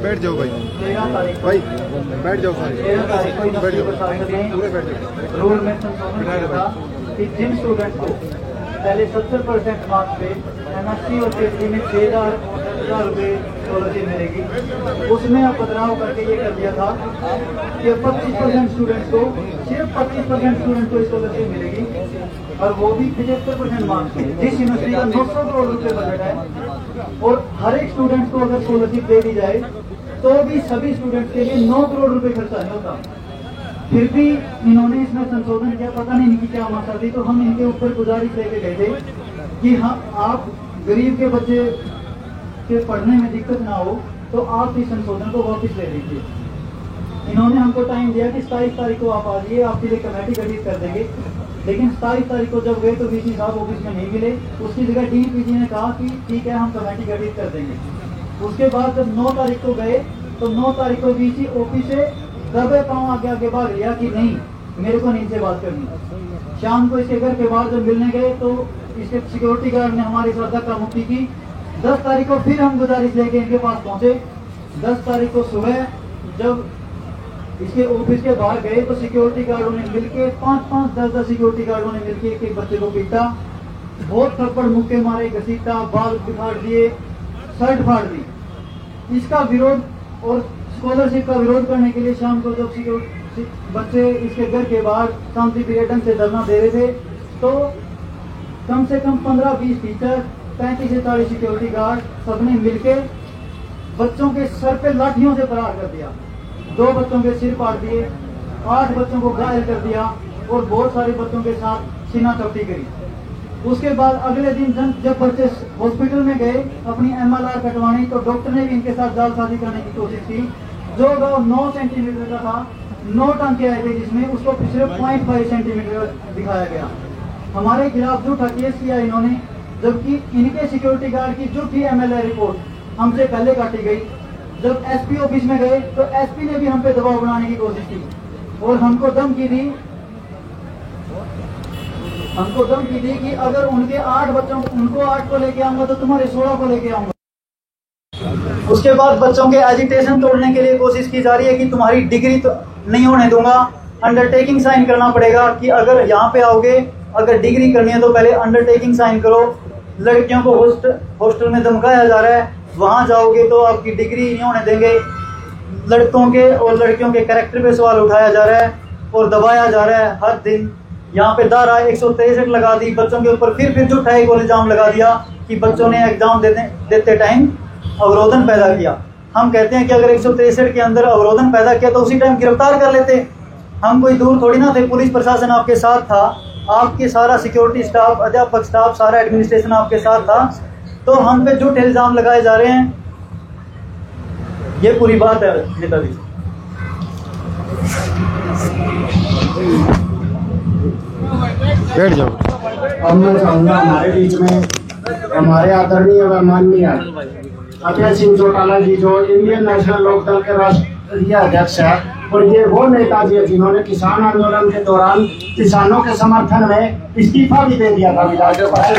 बैठ जाओ भाई, भाई बैठ जाओ सारे, बैठ जाओ पूरे बैठ जाओ। रूल में संशोधन किया था कि जिन स्टूडेंट को पहले 70% मार्क्स पे MSc और PhD में 6,000 और 10,000 रुपये स्कॉलरशिप मिलेगी, उसमें अब बदलाव करके ये कर दिया था कि 25% स्टूडेंट्स को, सिर्फ 25% स्टूडेंट को स्कॉलरशिप मिलेगी, और वो भी 75% मार्क्स पे। जिस यूनिवर्सिटी का 900 करोड़ रुपये बजट है और हर एक स्टूडेंट को अगर स्कॉलरशिप दे दी जाए तो भी सभी स्टूडेंट्स के लिए 9 करोड़ रुपए खर्चा नहीं होता। फिर भी इन्होंने इसमें संशोधन किया, पता नहीं इनकी क्या मंशा थी। तो हम इनके ऊपर गुजारिश लेके गए थे कि हाँ, आप गरीब के बच्चे के पढ़ने में दिक्कत ना हो तो आप इस संशोधन को वापस ले लीजिए। इन्होंने हमको टाइम दिया कि 27 तारीख को आप आ जाइए, आपके लिए कमेटी गठित कर देंगे। लेकिन 27 तारीख को जब गए तो VC साहब ऑफिस में नहीं मिले। उसकी जगह DPG ने कहा कि ठीक है, हम कमेटी गठित कर देंगे। उसके बाद जब 9 तारीख को गए तो 9 तारीख को VC ऑफिस से दबे पांव आगे भाग लिया कि नहीं, मेरे को नहीं से बात करनी। शाम को इसके घर के बाहर जब मिलने गए तो इसके सिक्योरिटी गार्ड ने हमारे साथ धक्का मुक्की की। 10 तारीख को फिर हम गुजारिश लेके इनके पास पहुंचे। 10 तारीख को सुबह जब इसके ऑफिस के बाहर गए तो सिक्योरिटी गार्डों ने मिलके 5-5, 10-10 सिक्योरिटी गार्डों ने मिलके एक बच्चे को पीटा, बहुत थप्पड़ मुक्के मारे, घसीटा, बाल बिखार दिए, शर्ट फाड़ दी। इसका विरोध और स्कॉलरशिप का विरोध करने के लिए शाम को जब बच्चे इसके घर के बाहर शांति पीरियड ढंग से धरना दे रहे थे तो कम से कम 15-20 टीचर, 35 से 40 सिक्योरिटी गार्ड सबने मिलके बच्चों के सर पे लाठियों से प्रहार कर दिया। 2 बच्चों के सिर फाड़ दिए, 8 बच्चों को घायल कर दिया और बहुत सारे बच्चों के साथ सीना चपटी करी। उसके बाद अगले दिन जब बच्चे हॉस्पिटल में गए अपनी MLR कटवानी तो डॉक्टर ने भी इनके साथ जालसाजी करने की कोशिश की। जो गाँव 9 सेंटीमीटर का था, 9 टांके आए थे जिसमें उसको सिर्फ 0.5 सेंटीमीटर दिखाया गया। हमारे खिलाफ झूठा केस किया इन्होंने, जबकि इनके सिक्योरिटी गार्ड की झूठी MLR रिपोर्ट हमसे पहले काटी गई। जब SP ऑफिस में गए तो SP ने भी हम पे दबाव बनाने की कोशिश की और हमको धमकी दी कि अगर उनके 8 बच्चों उनको 8 को लेके आऊंगा तो तुम्हारे 16 को लेके आऊंगा। उसके बाद बच्चों के एजिटेशन तोड़ने के लिए कोशिश की जा रही है कि तुम्हारी डिग्री तो नहीं होने दूंगा, अंडरटेकिंग साइन करना पड़ेगा कि अगर यहाँ पे आओगे, अगर डिग्री करनी है तो पहले अंडरटेकिंग साइन करो। लड़कियों को हॉस्टल में धमकाया जा रहा है, वहां जाओगे तो आपकी डिग्री नहीं होने देंगे। लड़कों के और लड़कियों के कैरेक्टर पे सवाल उठाया जा रहा है और दबाया जा रहा है हर दिन। यहाँ पे धारा 163 लगा दी बच्चों के ऊपर, फिर झूठा एक इल्जाम लगा दिया कि बच्चों ने एग्जाम देते टाइम अवरोधन पैदा किया। हम कहते हैं कि अगर 163 के अंदर अवरोधन पैदा किया तो उसी टाइम गिरफ्तार कर लेते। हम कोई दूर थोड़ी ना थे, पुलिस प्रशासन आपके साथ था, आपके सारा सिक्योरिटी स्टाफ, अध्यापक स्टाफ, सारा एडमिनिस्ट्रेशन आपके साथ था, तो हम पे झूठे इल्जाम लगाए जा रहे हैं। ये पूरी बात है नेताजी। बैठ जाओ। अब मैं चाहूँगा हमारे बीच में हमारे आदरणीय व माननीय अजय सिंह चौटाला जी, जो इंडियन नेशनल लोकदल के राष्ट्रीय अध्यक्ष है, और ये वो नेताजी है जिन्होंने किसान आंदोलन के दौरान किसानों के समर्थन में इस्तीफा भी दे दिया था विधानसभा से।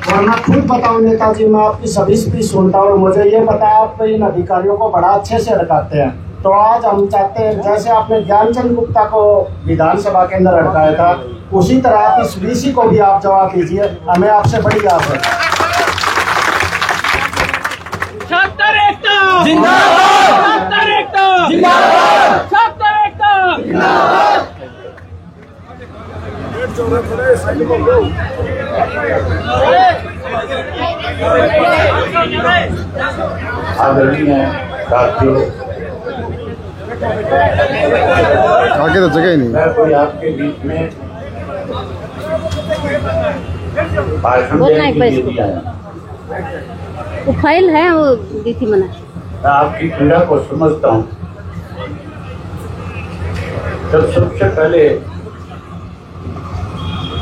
और मैं खुद बताऊं नेताजी, मैं आपकी सभी स्पीच सुनता हूँ और मुझे ये पता है आप इन अधिकारियों को बड़ा अच्छे से अड़काते हैं। तो आज हम चाहते हैं जैसे आपने ज्ञानचंद गुप्ता को विधानसभा के अंदर अड़काया था, उसी तरह आप इस VC को भी आप जवाब दीजिए। हमें आपसे बड़ी आस है। छात्र एकता जिंदाबाद, छात्र एकता जिंदाबाद, छात्र एकता जिंदाबाद। आदरणीय साथियों, आगे तो जगह ही नहीं। मैं कोई आपके बीच में भाषण देने के लिए नहीं आया। वो फाइल है, वो दी थी मना। मैं आपकी पीड़ा को समझता हूँ। जब सबसे पहले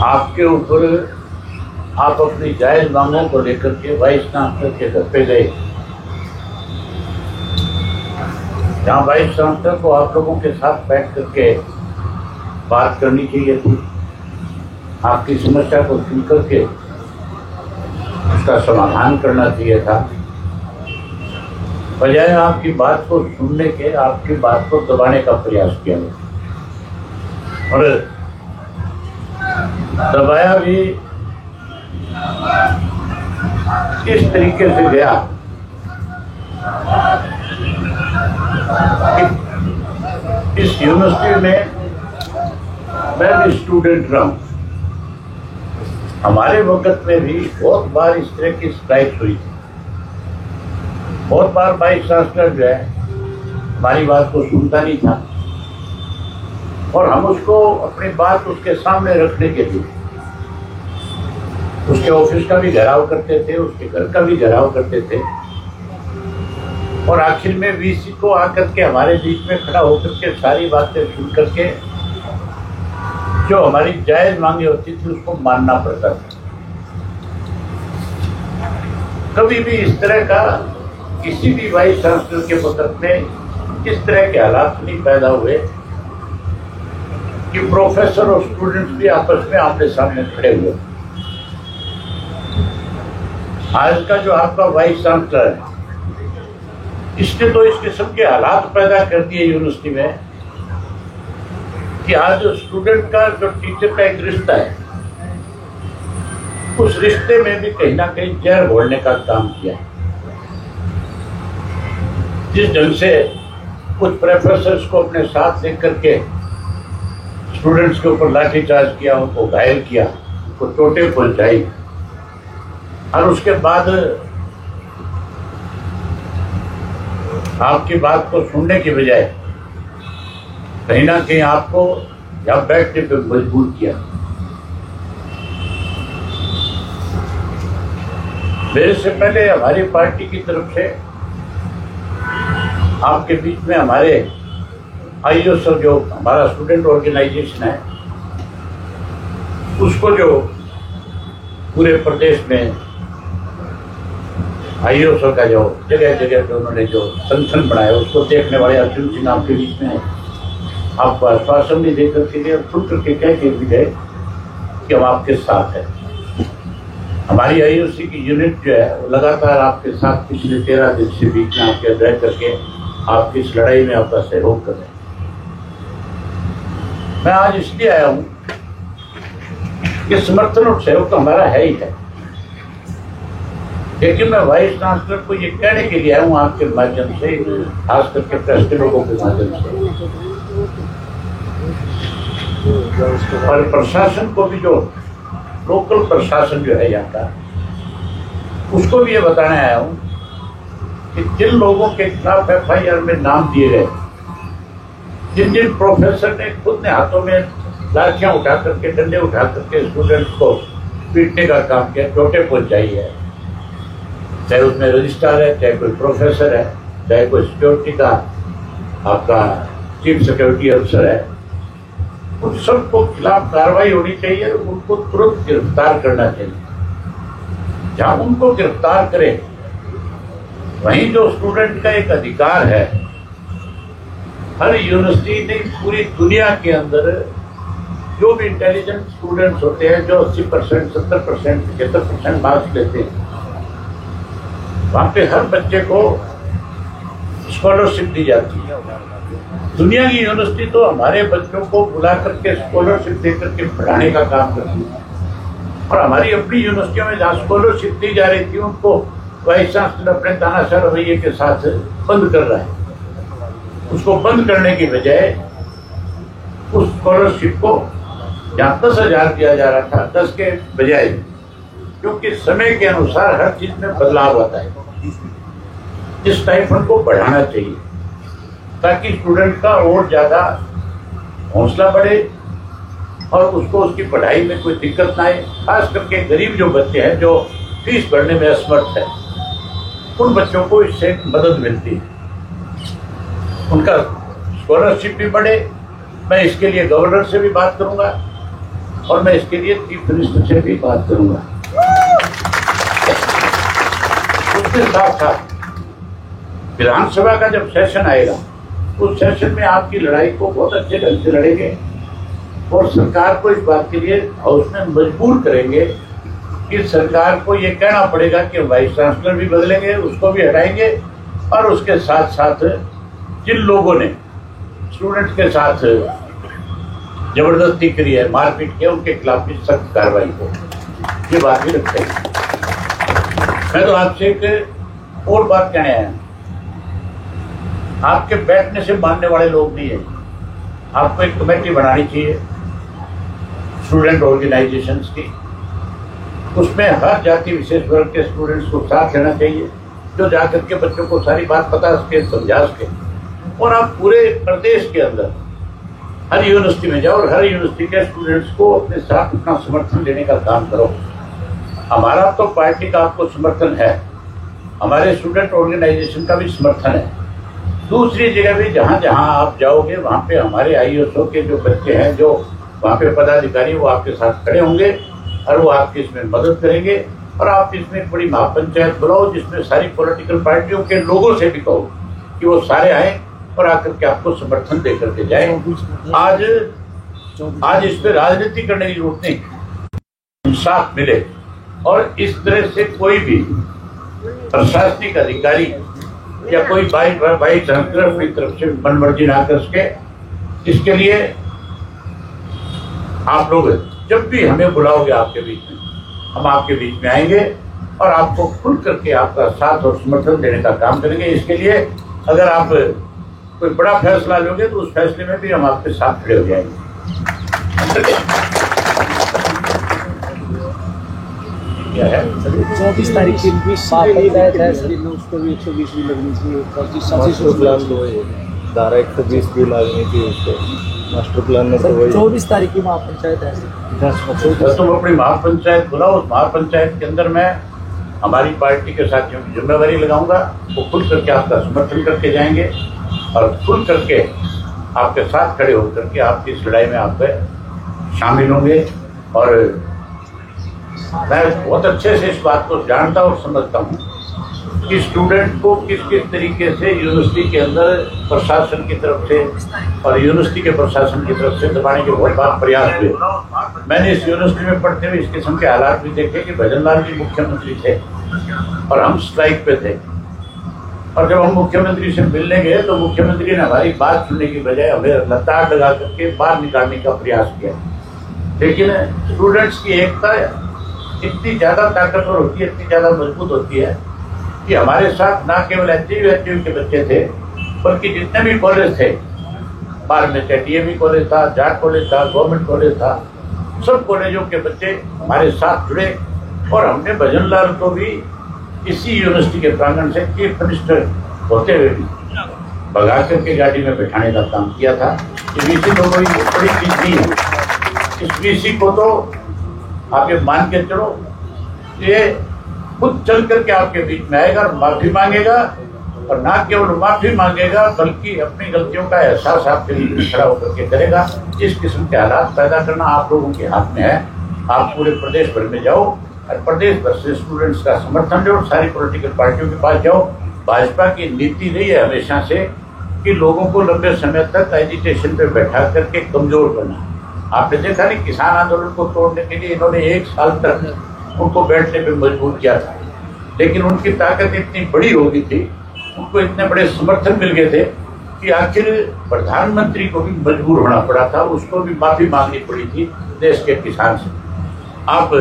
आपके ऊपर आप अपनी जायज मांगों को लेकर के वाइस चांसलर के घर पे गए, जहाँ वाइस चांसलर को आप लोगों के साथ बैठ करके बात करनी चाहिए थी, आपकी समस्या को सुन करके उसका समाधान करना चाहिए था, बजाय आपकी बात को सुनने के आपकी बात को दबाने का प्रयास किया गया। और दबाया भी इस तरीके से गया कि इस यूनिवर्सिटी में मैं भी स्टूडेंट रहा हूँ। हमारे वक्त में भी बहुत बार इस तरह की स्ट्राइक हुई थी। बहुत बार वाइस चांसलर जो है हमारी बात को सुनता नहीं था और हम उसको अपनी बात उसके सामने रखने के लिए उसके ऑफिस का भी घेराव करते थे, उसके घर का भी घेराव करते थे और आखिर में वीसी को आकर के हमारे बीच में खड़ा होकर के सारी बातें सुन करके जो हमारी जायज मांगे होती थी उसको मानना पड़ता था। कभी भी इस तरह का किसी भी वाइस चांसलर के वक्त में इस तरह के हालात नहीं पैदा हुए कि प्रोफेसर और स्टूडेंट्स भी आपस में आमने सामने खड़े हुए। आज का जो आपका वाइस चांसलर है इसने तो इस किस्म के हालात पैदा कर दिए यूनिवर्सिटी में कि आज स्टूडेंट का जो टीचर का एक रिश्ता है उस रिश्ते में भी कहीं ना कहीं जहर घोलने का काम किया है। जिस ढंग से कुछ प्रोफेसर्स को अपने साथ लेकर के स्टूडेंट्स के ऊपर लाठीचार्ज किया, उनको घायल किया, उनको चोटें पहुंचाई और उसके बाद आपकी बात को सुनने की बजाय कहीं ना कहीं आपको यहाँ बैठने पर मजबूर किया। मेरे से पहले हमारी पार्टी की तरफ से आपके बीच में हमारे आईओएसएल जो हमारा स्टूडेंट ऑर्गेनाइजेशन है उसको जो पूरे प्रदेश में आईओएसएल का जो जगह जगह पे उन्होंने जो संगठन बनाया उसको देखने वाले अर्जुन सिंह आपके बीच में है। आपको आश्वासन भी देकर के लिए खुल करके कह के भी गए कि हम आपके साथ हैं। हमारी आईओसी की यूनिट जो है वो लगातार आपके साथ पिछले 13 दिन से बीच में आपके रह करके आपकी इस लड़ाई में आपका सहयोग कर रहे हैं। मैं आज इसलिए आया हूं कि समर्थन और सहयोग तो हमारा है ही है, लेकिन मैं वाइस चांसलर को ये कहने के लिए आया हूँ आपके माध्यम से, खास करके प्रेस के लोगों के माध्यम से और प्रशासन को भी, जो लोकल प्रशासन जो है यहाँ का उसको भी ये बताने आया हूँ कि जिन लोगों के खिलाफ एफआईआर में नाम दिए गए, जिन जिन प्रोफेसर ने खुद ने हाथों में लाठियां उठा करके, डंडे उठा करके स्टूडेंट्स को पीटने का काम किया, चोटें पहुंचाई है, चाहे उसमें रजिस्ट्रार है, चाहे कोई प्रोफेसर है, चाहे कोई सिक्योरिटी का आपका चीफ सिक्योरिटी अफसर है, उन सबको खिलाफ कार्रवाई होनी चाहिए और उनको तुरंत गिरफ्तार करना चाहिए। जहां उनको गिरफ्तार करें वहीं जो स्टूडेंट का एक अधिकार है, हर यूनिवर्सिटी ने पूरी दुनिया के अंदर जो भी इंटेलिजेंट स्टूडेंट्स होते हैं जो 80%, 70%, 75% मार्क्स लेते हैं, वहां पे हर बच्चे को स्कॉलरशिप दी जाती है। दुनिया की यूनिवर्सिटी तो हमारे बच्चों को बुला करके स्कॉलरशिप दे करके पढ़ाने का काम करती है और हमारी अपनी यूनिवर्सिटियों में जहाँ स्कॉलरशिप दी जा रही थी उनको वाइस चांसलर अपने तानाशाह रवैये के साथ बंद कर रहा है। उसको बंद करने की बजाय उस स्कॉलरशिप को जहाँ 10,000 दिया जा रहा था 10 के बजाय, क्योंकि समय के अनुसार हर चीज में बदलाव आता है, इस स्टाइपेंड को बढ़ाना चाहिए ताकि स्टूडेंट का और ज्यादा हौसला बढ़े और उसको उसकी पढ़ाई में कोई दिक्कत ना आए। खास करके गरीब जो बच्चे हैं जो फीस भरने में असमर्थ है, उन बच्चों को इससे मदद मिलती है, उनका स्कॉलरशिप भी बढ़े। मैं इसके लिए गवर्नर से भी बात करूंगा और मैं इसके लिए चीफ मिनिस्टर से भी बात करूंगा। उसके साथ साथ विधानसभा का जब सेशन आएगा उस सेशन में आपकी लड़ाई को बहुत अच्छे ढंग से लड़ेंगे और सरकार को इस बात के लिए हाउस में मजबूर करेंगे कि सरकार को ये कहना पड़ेगा कि वाइस चांसलर भी बदलेंगे, उसको भी हटाएंगे, और उसके साथ साथ जिन लोगों ने स्टूडेंट्स के साथ जबरदस्ती करी है, मारपीट किया, उनके खिलाफ भी सख्त कार्रवाई हो, ये बात भी रखते हैं। मैं तो आपसे एक और बात कहने आया, आपके बैठने से मानने वाले लोग नहीं है। आपको एक कमेटी बनानी चाहिए स्टूडेंट ऑर्गेनाइजेशंस की, उसमें हर जाति विशेष वर्ग के स्टूडेंट्स को साथ लेना चाहिए, जो जाकर के बच्चों को सारी बात बता सके, समझा सके। और आप पूरे प्रदेश के अंदर हर यूनिवर्सिटी में जाओ और हर यूनिवर्सिटी के स्टूडेंट्स को अपने साथ अपना समर्थन देने का काम करो। हमारा तो पार्टी का आपको समर्थन है, हमारे स्टूडेंट ऑर्गेनाइजेशन का भी समर्थन है। दूसरी जगह भी जहाँ जहाँ आप जाओगे वहाँ पे हमारे IASO के जो बच्चे हैं, जो वहाँ पे पदाधिकारी, वो आपके साथ खड़े होंगे और वो आपकी इसमें मदद करेंगे। और आप इसमें एक बड़ी महापंचायत बुलाओ जिसमें सारी पॉलिटिकल पार्टियों के लोगों से भी कहो कि वो सारे आए और आकर के आपको समर्थन दे करके जाए। आज इस पे राजनीति करने की जरूरत नहीं, इंसाफ मिले। और इस तरह से कोई भी प्रशासनिक अधिकारी या कोई वाइस चांसलर अपनी तरफ से मनमर्जी ना कर सके। इसके लिए आप लोग जब भी हमें बुलाओगे आपके बीच में, हम आपके बीच में आएंगे और आपको खुल करके आपका साथ और समर्थन देने का काम करेंगे। इसके लिए अगर आप कोई बड़ा फैसला लोगे तो उस फैसले में भी हम आपके साथ खड़े हो जाएंगे। क्या है 24 तारीख की महापंचायत है, उसको भी 120 भी लगनी चाहिए। मास्टर प्लान धारा 120 भी लगनी चाहिए उसको, मास्टर प्लान में तो वही 24 तारीख की महापंचायत है। तुम अपनी महापंचायत बुलाओ, उस महापंचायत के अंदर मैं हमारी पार्टी के साथियों की जिम्मेवारी लगाऊंगा, वो खुल करके आपका समर्थन करके जाएंगे और खुल करके आपके साथ खड़े होकर के आपकी इस लड़ाई में आप शामिल होंगे। और मैं बहुत अच्छे से इस बात को जानता और समझता हूँ कि स्टूडेंट को किस किस तरीके से यूनिवर्सिटी के अंदर प्रशासन की तरफ से और यूनिवर्सिटी के प्रशासन की तरफ से दबाने के बहुत बार प्रयास हुए। मैंने इस यूनिवर्सिटी में पढ़ते हुए इस किस्म के हालात भी देखे कि भजन लाल जी मुख्यमंत्री थे और हम स्ट्राइक पे थे, और जब हम मुख्यमंत्री से मिलने गए तो मुख्यमंत्री ने हमारी बात सुनने की बजाय हमें लताड़ लगा करके बाहर निकालने का प्रयास किया। लेकिन स्टूडेंट्स की एकता इतनी ज़्यादा ताकतवर होती है, इतनी ज़्यादा मजबूत होती है कि हमारे साथ ना केवल HUV के बच्चे थे, बल्कि जितने भी कॉलेज थे, बाहर में चाहे DAV कॉलेज था, जाट कॉलेज था, गवर्नमेंट कॉलेज था, सब कॉलेजों के बच्चे हमारे साथ जुड़े। और हमने भजन लाल को भी इसी यूनिवर्सिटी के प्रांगण से चीफ मिनिस्टर होते हुए भी भगा करके गाड़ी में बैठाने का काम किया था। ये VC तो कोई बड़ी चीज नहीं है। इस VC को तो आप ये मान के चलो, ये खुद चल करके आपके बीच में आएगा और माफी मांगेगा, और ना केवल माफी मांगेगा बल्कि अपनी गलतियों का एहसास आपके लिए खड़ा होकर के करेगा। इस किस्म के हालात पैदा करना आप लोगों के हाथ में है। आप पूरे प्रदेश भर में जाओ और प्रदेश भर से स्टूडेंट्स का समर्थन लो, सारी पॉलिटिकल पार्टियों के पास जाओ। भाजपा की नीति रही है हमेशा से कि लोगों को लंबे समय तक एजिटेशन पे बैठा करके कमजोर करना। आपने देखा नहीं, किसान आंदोलन को तोड़ने के लिए इन्होंने 1 साल तक उनको बैठने पे मजबूर किया था, लेकिन उनकी ताकत इतनी बड़ी हो गई थी, उनको इतने बड़े समर्थन मिल गए थे कि आखिर प्रधानमंत्री को भी मजबूर होना पड़ा था, उसको भी माफी मांगनी पड़ी थी देश के किसान से। आप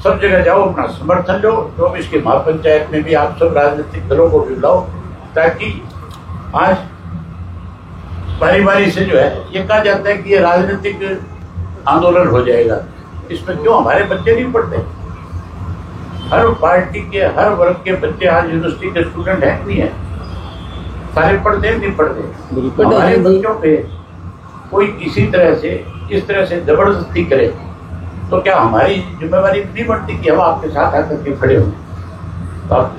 सब जगह जाओ, अपना समर्थन लो। 24 की महापंचायत में भी आप सब राजनीतिक दलों को भी बुलाओ, ताकि आज बारी बारी से जो है, ये कहा जाता है कि ये राजनीतिक आंदोलन हो जाएगा, इसमें क्यों हमारे बच्चे नहीं पढ़ते? हर पार्टी के हर वर्ग के बच्चे आज यूनिवर्सिटी के स्टूडेंट हैं, नहीं है? सारे पढ़ते नहीं पढ़ते? हमारे बच्चों पे कोई किसी तरह से इस तरह से जबरदस्ती करे तो क्या हमारी जिम्मेवारी नहीं बनती कि हम आपके साथ आकर के खड़े हों? तो आप